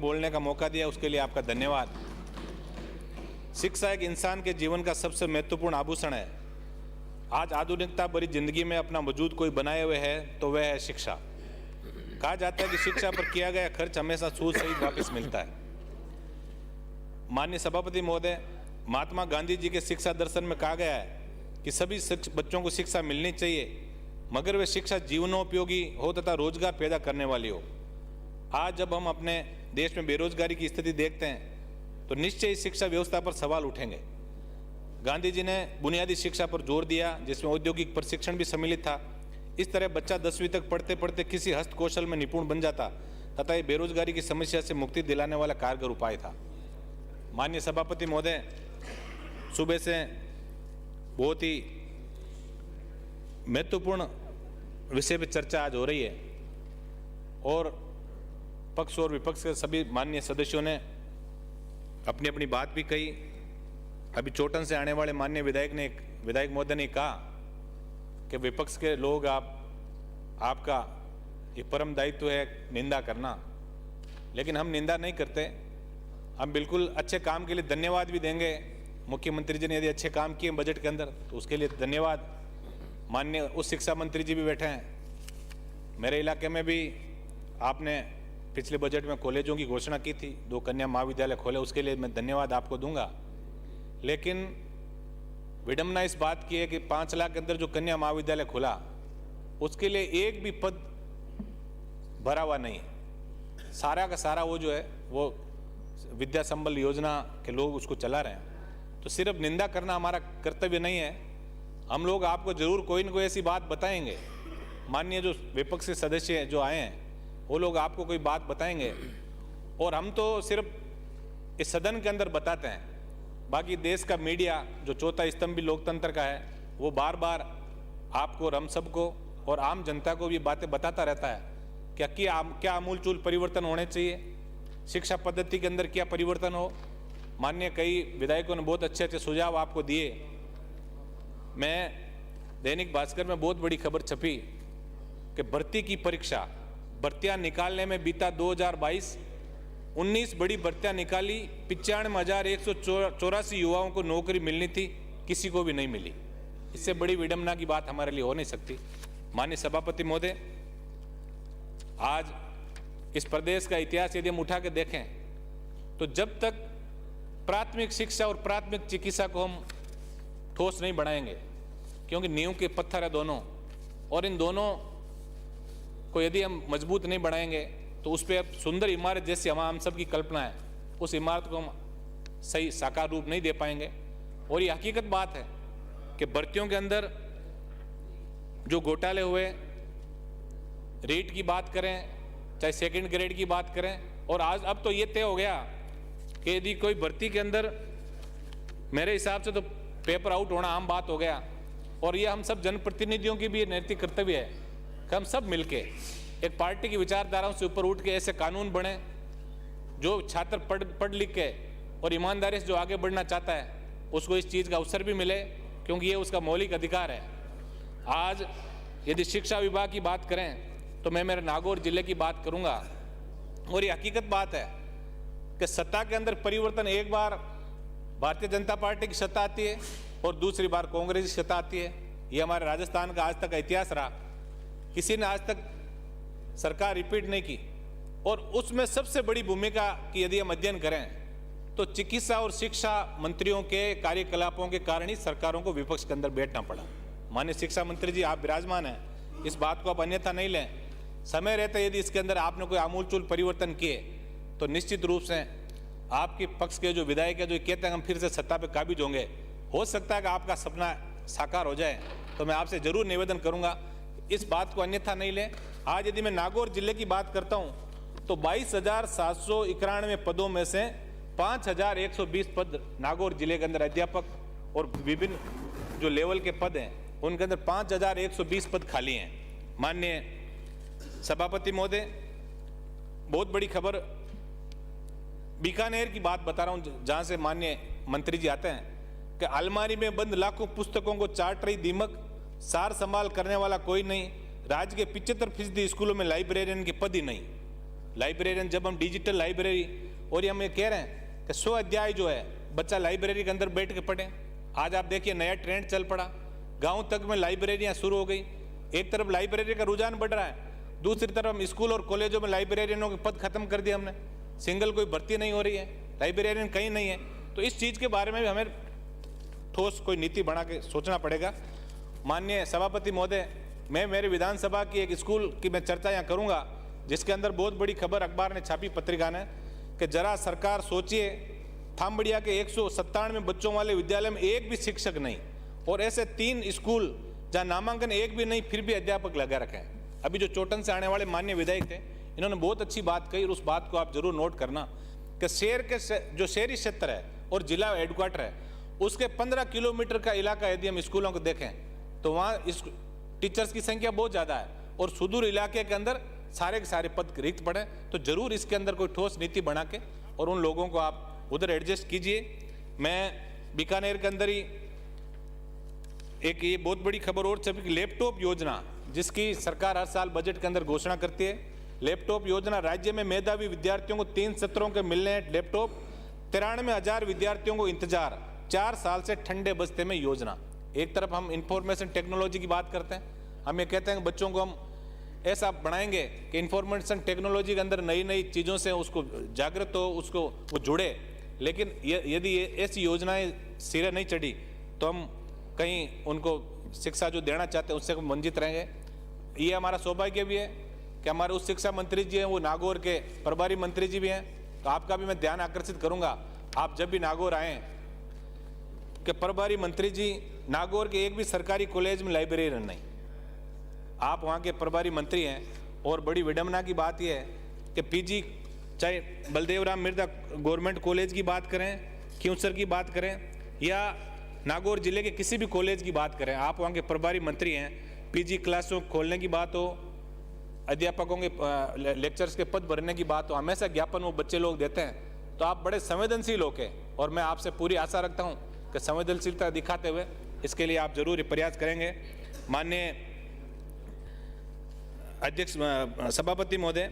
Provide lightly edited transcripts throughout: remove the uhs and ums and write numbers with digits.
बोलने का मौका दिया, उसके लिए आपका धन्यवाद। शिक्षा एक इंसान के जीवन का सबसे महत्वपूर्ण आभूषण है। आज आधुनिकता भरी जिंदगी में अपना वजूद कोई बनाए हुए है तो वह है शिक्षा। कहा जाता है कि शिक्षा पर किया गया खर्च हमेशा सूद सहित वापस मिलता है। माननीय सभापति महोदय, महात्मा गांधी जी के शिक्षा दर्शन में कहा गया है कि सभी बच्चों को शिक्षा मिलनी चाहिए, मगर वे शिक्षा जीवनोपयोगी हो तथा रोजगार पैदा करने वाली हो। आज जब हम अपने देश में बेरोजगारी की स्थिति देखते हैं तो निश्चय इस शिक्षा व्यवस्था पर सवाल उठेंगे। गांधी जी ने बुनियादी शिक्षा पर जोर दिया, जिसमें औद्योगिक प्रशिक्षण भी सम्मिलित था। इस तरह बच्चा 10वीं तक पढ़ते पढ़ते किसी हस्तकौशल में निपुण बन जाता तथा ये बेरोजगारी की समस्या से मुक्ति दिलाने वाला कारगर उपाय था। माननीय सभापति महोदय, सुबह से बहुत ही महत्वपूर्ण विषय पर चर्चा आज हो रही है और पक्ष और विपक्ष के सभी माननीय सदस्यों ने अपनी अपनी बात भी कही। अभी चोटन से आने वाले माननीय विधायक महोदय ने कहा कि विपक्ष के लोग आपका ये परम दायित्व है निंदा करना, लेकिन हम निंदा नहीं करते। हम बिल्कुल अच्छे काम के लिए धन्यवाद भी देंगे। मुख्यमंत्री जी ने यदि अच्छे काम किए बजट के अंदर तो उसके लिए धन्यवाद। माननीय उच्च शिक्षा मंत्री जी भी बैठे हैं। मेरे इलाके में भी आपने पिछले बजट में कॉलेजों की घोषणा की थी, 2 कन्या महाविद्यालय खोले, उसके लिए मैं धन्यवाद आपको दूंगा। लेकिन विडंबना इस बात की है कि 5 लाख के अंदर जो कन्या महाविद्यालय खुला उसके लिए एक भी पद भरा हुआ नहीं है। सारा का सारा वो जो है वो विद्या संबल योजना के लोग उसको चला रहे हैं। तो सिर्फ निंदा करना हमारा कर्तव्य नहीं है। हम लोग आपको जरूर कोई न कोई ऐसी बात बताएंगे। माननीय जो विपक्ष के सदस्य जो आए हैं वो लोग आपको कोई बात बताएंगे और हम तो सिर्फ इस सदन के अंदर बताते हैं। बाकी देश का मीडिया जो चौथा स्तंभ भी लोकतंत्र का है वो बार बार आपको और हम सबको और आम जनता को भी बातें बताता रहता है क्या आमूलचूल परिवर्तन होने चाहिए, शिक्षा पद्धति के अंदर क्या परिवर्तन हो। माननीय कई विधायकों ने बहुत अच्छे अच्छे सुझाव आपको दिए। मैं दैनिक भास्कर में बहुत बड़ी खबर छपी कि भर्ती की परीक्षा, भर्तियां निकालने में बीता 2022 19 बड़ी भर्तियां निकाली, 95,184 युवाओं को नौकरी मिलनी थी, किसी को भी नहीं मिली। इससे बड़ी विडंबना की बात हमारे लिए हो नहीं सकती। माननीय सभापति महोदय, आज इस प्रदेश का इतिहास यदि हम उठा के देखें तो जब तक प्राथमिक शिक्षा और प्राथमिक चिकित्सा को हम ठोस नहीं बनाएंगे, क्योंकि नींव के पत्थर है दोनों, और इन दोनों को यदि हम मजबूत नहीं बनाएंगे तो उस पर सुंदर इमारत जैसी हम सब की कल्पना है उस इमारत को हम सही साकार रूप नहीं दे पाएंगे। और ये हकीकत बात है कि भर्तियों के अंदर जो घोटाले हुए, रेट की बात करें चाहे सेकंड ग्रेड की बात करें, और आज अब तो ये तय हो गया कि यदि कोई भर्ती के अंदर, मेरे हिसाब से तो पेपर आउट होना आम बात हो गया। और ये हम सब जनप्रतिनिधियों की भी नैतिक कर्तव्य है कि हम सब मिलके एक पार्टी की विचारधाराओं से ऊपर उठ के ऐसे कानून बने जो छात्र पढ़ लिख के और ईमानदारी से जो आगे बढ़ना चाहता है उसको इस चीज़ का अवसर भी मिले, क्योंकि ये उसका मौलिक अधिकार है। आज यदि शिक्षा विभाग की बात करें तो मैं मेरे नागौर जिले की बात करूंगा। और ये हकीकत बात है कि सत्ता के अंदर परिवर्तन, एक बार भारतीय जनता पार्टी की सत्ता आती है और दूसरी बार कांग्रेस की सत्ता आती है। ये हमारे राजस्थान का आज तक का इतिहास रहा। किसी ने आज तक सरकार रिपीट नहीं की। और उसमें सबसे बड़ी भूमिका की यदि हम अध्ययन करें तो चिकित्सा और शिक्षा मंत्रियों के कार्यकलापों के कारण ही सरकारों को विपक्ष के अंदर बैठना पड़ा। माननीय शिक्षा मंत्री जी, आप विराजमान हैं, इस बात को आप अन्यथा नहीं लें। समय रहते यदि इसके अंदर आपने कोई आमूलचूल परिवर्तन किए तो निश्चित रूप से आपके पक्ष के जो विधायक है जो कहते हैं हम फिर से सत्ता पे काबिज होंगे, हो सकता है कि आपका सपना साकार हो जाए। तो मैं आपसे जरूर निवेदन करूंगा इस बात को अन्यथा नहीं लें। आज यदि मैं नागौर जिले की बात करता हूं तो 22,791 पदों में से 5,120 पद नागौर जिले के अंदर अध्यापक और विभिन्न जो लेवल के पद हैं उनके अंदर 5,120 पद खाली हैं। माननीय सभापति महोदय, बहुत बड़ी खबर बीकानेर की बात बता रहा हूं, जहां से माननीय मंत्री जी आते हैं कि अलमारी में बंद लाखों पुस्तकों को चाट रही दीमक, सार संभाल करने वाला कोई नहीं। राज्य के 75% स्कूलों में लाइब्रेरियन के पद ही नहीं। लाइब्रेरियन, जब हम डिजिटल लाइब्रेरी, और ये हम ये कह रहे हैं कि 100 अध्याय जो है बच्चा लाइब्रेरी के अंदर बैठ के पढ़े। आज आप देखिए नया ट्रेंड चल पड़ा, गांव तक में लाइब्रेरियां शुरू हो गई। एक तरफ लाइब्रेरी का रुझान बढ़ रहा है, दूसरी तरफ हम स्कूल और कॉलेजों में लाइब्रेरियनों के पद खत्म कर दिए हमने, सिंगल कोई भर्ती नहीं हो रही है, लाइब्रेरियन कहीं नहीं है। तो इस चीज़ के बारे में भी हमें ठोस कोई नीति बना के सोचना पड़ेगा। माननीय सभापति महोदय, मैं मेरे विधानसभा की एक स्कूल की मैं चर्चा यहाँ करूँगा, जिसके अंदर बहुत बड़ी खबर अखबार ने छापी, पत्रिका ने, कि जरा सरकार सोचिए, थामबड़िया के 197 बच्चों वाले विद्यालय में एक भी शिक्षक नहीं, और ऐसे 3 स्कूल जहाँ नामांकन एक भी नहीं फिर भी अध्यापक लगा रखे हैं। अभी जो चोटन से आने वाले माननीय विधायक थे, इन्होंने बहुत अच्छी बात कही, और उस बात को आप जरूर नोट करना कि शहर के जो शहरी क्षेत्र है और जिला हेडक्वार्टर है, उसके 15 किलोमीटर का इलाका यदि हम स्कूलों को देखें तो वहाँ टीचर्स की संख्या बहुत ज़्यादा है, और सुदूर इलाके के अंदर सारे के सारे पद रिक्त पड़े। तो जरूर इसके अंदर कोई ठोस नीति बना के और उन लोगों को आप उधर एडजस्ट कीजिए। मैं बीकानेर के अंदर ही एक ये बहुत बड़ी खबर और छपी, लैपटॉप योजना, जिसकी सरकार हर साल बजट के अंदर घोषणा करती है। लैपटॉप योजना, राज्य में मेधावी विद्यार्थियों को 3 सत्रों के मिलने हैं लैपटॉप, 93,000 विद्यार्थियों को इंतजार, 4 साल से ठंडे बस्ते में योजना। एक तरफ हम इंफॉर्मेशन टेक्नोलॉजी की बात करते हैं, हम ये कहते हैं कि बच्चों को हम ऐसा बनाएंगे कि इंफॉर्मेशन टेक्नोलॉजी के अंदर नई नई चीज़ों से उसको जागृत हो, उसको वो जुड़े, लेकिन यदि ऐसी योजनाएं सिरे नहीं चढ़ी तो हम कहीं उनको शिक्षा जो देना चाहते हैं उससे वंचित रहेंगे। ये हमारा सौभाग्य भी है कि हमारे उस शिक्षा मंत्री जी हैं वो नागौर के प्रभारी मंत्री जी भी हैं। तो आपका भी मैं ध्यान आकर्षित करूंगा, आप जब भी नागौर आएँ, कि प्रभारी मंत्री जी नागौर के एक भी सरकारी कॉलेज में लाइब्रेरियन नहीं, आप वहाँ के प्रभारी मंत्री हैं। और बड़ी विडम्बना की बात यह है कि पीजी, चाहे बलदेव राम मिर्जा गवर्नमेंट कॉलेज की बात करें, क्यूसर की बात करें, या नागौर जिले के किसी भी कॉलेज की बात करें, आप वहाँ के प्रभारी मंत्री हैं। पीजी क्लासों खोलने की बात हो, अध्यापकों के लेक्चर्स के पद भरने की बात हो, हमेशा ज्ञापन वो बच्चे लोग देते हैं। तो आप बड़े संवेदनशील होके, और मैं आपसे पूरी आशा रखता हूँ कि संवेदनशीलता दिखाते हुए इसके लिए आप जरूर प्रयास करेंगे। माननीय अध्यक्ष सभापति महोदय,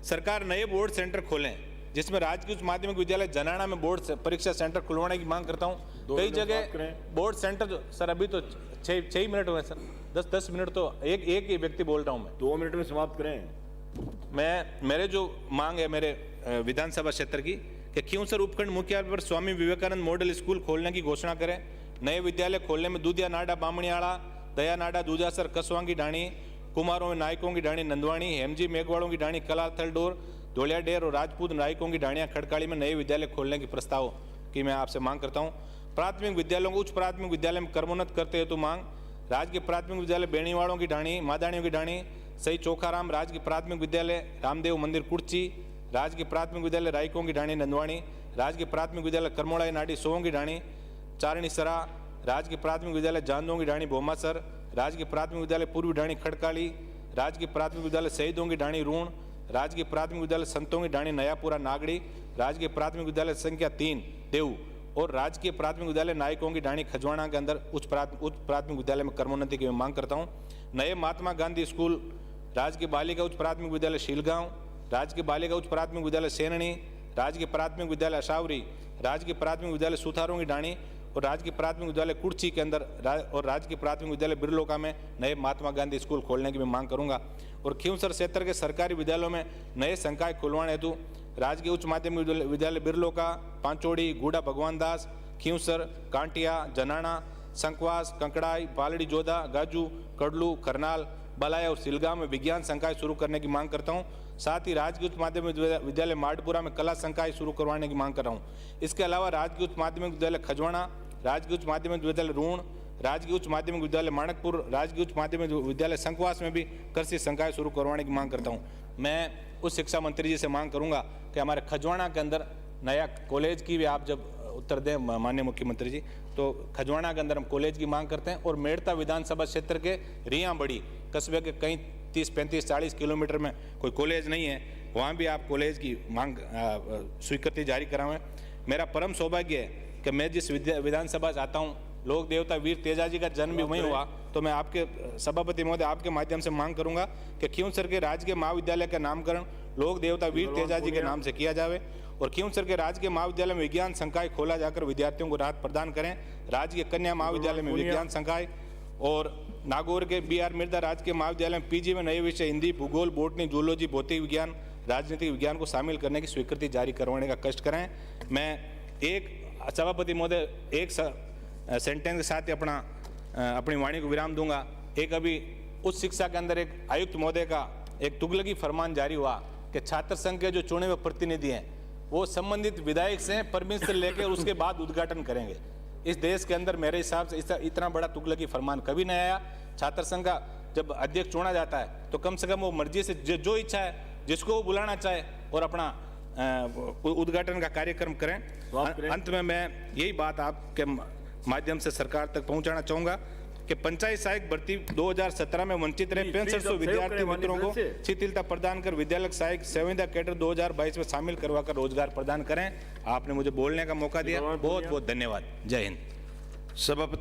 सरकार नए बोर्ड सेंटर खोलें जिसमें राजकीय उच्च माध्यमिक विद्यालय जनाना में बोर्ड परीक्षा सेंटर खुलवाने की मांग करता हूं। कई जगह बोर्ड सेंटर, सर अभी तो 6 मिनट हुए सर, 10 मिनट तो एक ही व्यक्ति बोल रहा हूं मैं, 2 मिनट में समाप्त करें। मेरे जो मांग है मेरे विधानसभा क्षेत्र की, कि क्यूसर उपखंड मुख्यालय पर स्वामी विवेकानंद मॉडल स्कूल खोलने की घोषणा करें। नए विद्यालय खोलने में दूधिया नाडा बामणियाड़ा, दया नाडा दूजासर कसवांगी ढाणी, कुमारों में नायकों की ढाणी नंदवाणी, हेमजी मेघवाड़ों की ढाणी कलाथल डोर, धोलिया डेर और राजपूत नायकों की ढाणियाँ खड़काली में नए विद्यालय खोलने की प्रस्ताव की मैं आपसे मांग करता हूँ। प्राथमिक विद्यालयों को उच्च प्राथमिक विद्यालय में क्रमोन्नत करते हेतु मांग, राजकीय प्राथमिक विद्यालय बेणीवाड़ों की ढाणी, मादाणियों की ढाणी, सही चोखाराम, राजकीय प्राथमिक विद्यालय रामदेव मंदिर कुर्ची, राजकीय प्राथमिक विद्यालय रायकों की ढाणी नंदवाणी, राजकीय प्राथमिक विद्यालय करमोड़ाई नाडी सोहों की ढाणी चारणी सरा, राजकीय प्राथमिक विद्यालय जांदों की ढाणी भोमासर, राजकीय प्राथमिक विद्यालय पूर्वी ढाणी खड़काली, राजकीय प्राथमिक विद्यालय शहीदों की ढाणी रूण, राजकीय प्राथमिक विद्यालय संतों की ढाणी नयापुरा नागड़ी, राजकीय प्राथमिक विद्यालय संख्या 3 देव, और राजकीय प्राथमिक विद्यालय नायकों की ढाणी खजवाना के अंदर उच्च प्राथमिक विद्यालय में क्रमोन्नति की मैं मांग करता हूँ। नए महात्मा गांधी स्कूल, राजकीय बालिका उच्च प्राथमिक विद्यालय शीलगांव, राजकीय बालिका उच्च प्राथमिक विद्यालय सेनणी, राजकीय प्राथमिक विद्यालय अशावरी, राजकीय प्राथमिक विद्यालय सुथारों की ढाणी और राजकीय प्राथमिक विद्यालय कुर्ची के अंदर और राजकीय प्राथमिक विद्यालय बिरलोका में नए महात्मा गांधी स्कूल खोलने की मैं मांग करूंगा। और खींवसर क्षेत्र के सरकारी विद्यालयों में नए संकाय खुलवाने हेतु राजकीय उच्च माध्यमिक विद्यालय बिरलोका, पांचोड़ी, गूढ़ा भगवान दास, खींवसर, कांटिया, जनाना, संकवास, कंकड़ाई, पालड़ी जोधा, गाजू, कडलू, करनाल, बलाया और सिलगांव में विज्ञान संकाय शुरू करने की मांग करता हूं। साथ ही राजकीय उच्च माध्यमिक विद्यालय माडपुरा में कला संकाय शुरू करवाने की मांग कर रहा हूं। इसके अलावा राजकीय उच्च माध्यमिक विद्यालय खजवाना, राजकीय उच्च माध्यमिक विद्यालय रूण, राजकीय उच्च माध्यमिक विद्यालय माणकपुर, राजकीय उच्च माध्यमिक विद्यालय संकवास में भी कृषि संकाय शुरू करवाने की मांग करता हूं। मैं उस शिक्षा मंत्री जी से मांग करूंगा कि हमारे खजवाना के अंदर नया कॉलेज की भी आप जब उत्तर दें माननीय मुख्यमंत्री जी, तो खजवाना के अंदर हम कॉलेज की मांग करते हैं। और मेड़ता विधानसभा क्षेत्र के रिया बड़ी कस्बे के कहीं 30, 35, 40 किलोमीटर में कोई कॉलेज नहीं है, वहाँ भी आप कॉलेज की मांग स्वीकृति जारी करावें। मेरा परम सौभाग्य है कि मैं जिस विधानसभा से आता हूँ लोक देवता वीर तेजाजी का जन्म भी वहीं हुआ। तो मैं आपके सभापति महोदय आपके माध्यम से मांग करूंगा कि खींवसर के राजकीय महाविद्यालय का नामकरण लोक देवता वीर तेजाजी के नाम से किया जावे और खींवसर के राजकीय महाविद्यालय में विज्ञान संकाय खोला जाकर विद्यार्थियों को राहत प्रदान करें। राजकीय कन्या महाविद्यालय में विज्ञान संकाय और नागौर के BR मिर्जा राजकीय महाविद्यालय में PG में नए विषय हिंदी, भूगोल, बॉटनी, जूलॉजी, भौतिक विज्ञान, राजनीतिक विज्ञान को शामिल करने की स्वीकृति जारी करवाने का कष्ट करें। मैं एक सभापति महोदय एक सेंटेंस के साथ ही अपनी वाणी को विराम दूंगा। एक अभी उच्च शिक्षा के अंदर एक आयुक्त महोदय का एक तुगलकी फरमान जारी हुआ कि छात्र संघ के जो चुने हुए प्रतिनिधि हैं वो संबंधित विधायक से परमिशन लेकर उसके बाद उद्घाटन करेंगे। इस देश के अंदर मेरे हिसाब से इतना बड़ा तुगलकी फरमान कभी नहीं आया। छात्र संघ का जब अध्यक्ष चुना जाता है तो कम से कम वो मर्जी से जो इच्छा है जिसको वो बुलाना चाहे और अपना उद्घाटन का कार्यक्रम करें। अंत में मैं यही बात आपके माध्यम से सरकार तक पहुंचाना चाहूंगा कि पंचायत सहायक भर्ती 2017 में वंचित रहे 6500 विद्यार्थी मित्रों को शिथिलता प्रदान कर विद्यालय सहायक संविदा कैडर 2022 में शामिल करवाकर रोजगार प्रदान करें। आपने मुझे बोलने का मौका दिया, बहुत बहुत धन्यवाद। जय हिंद। सभापति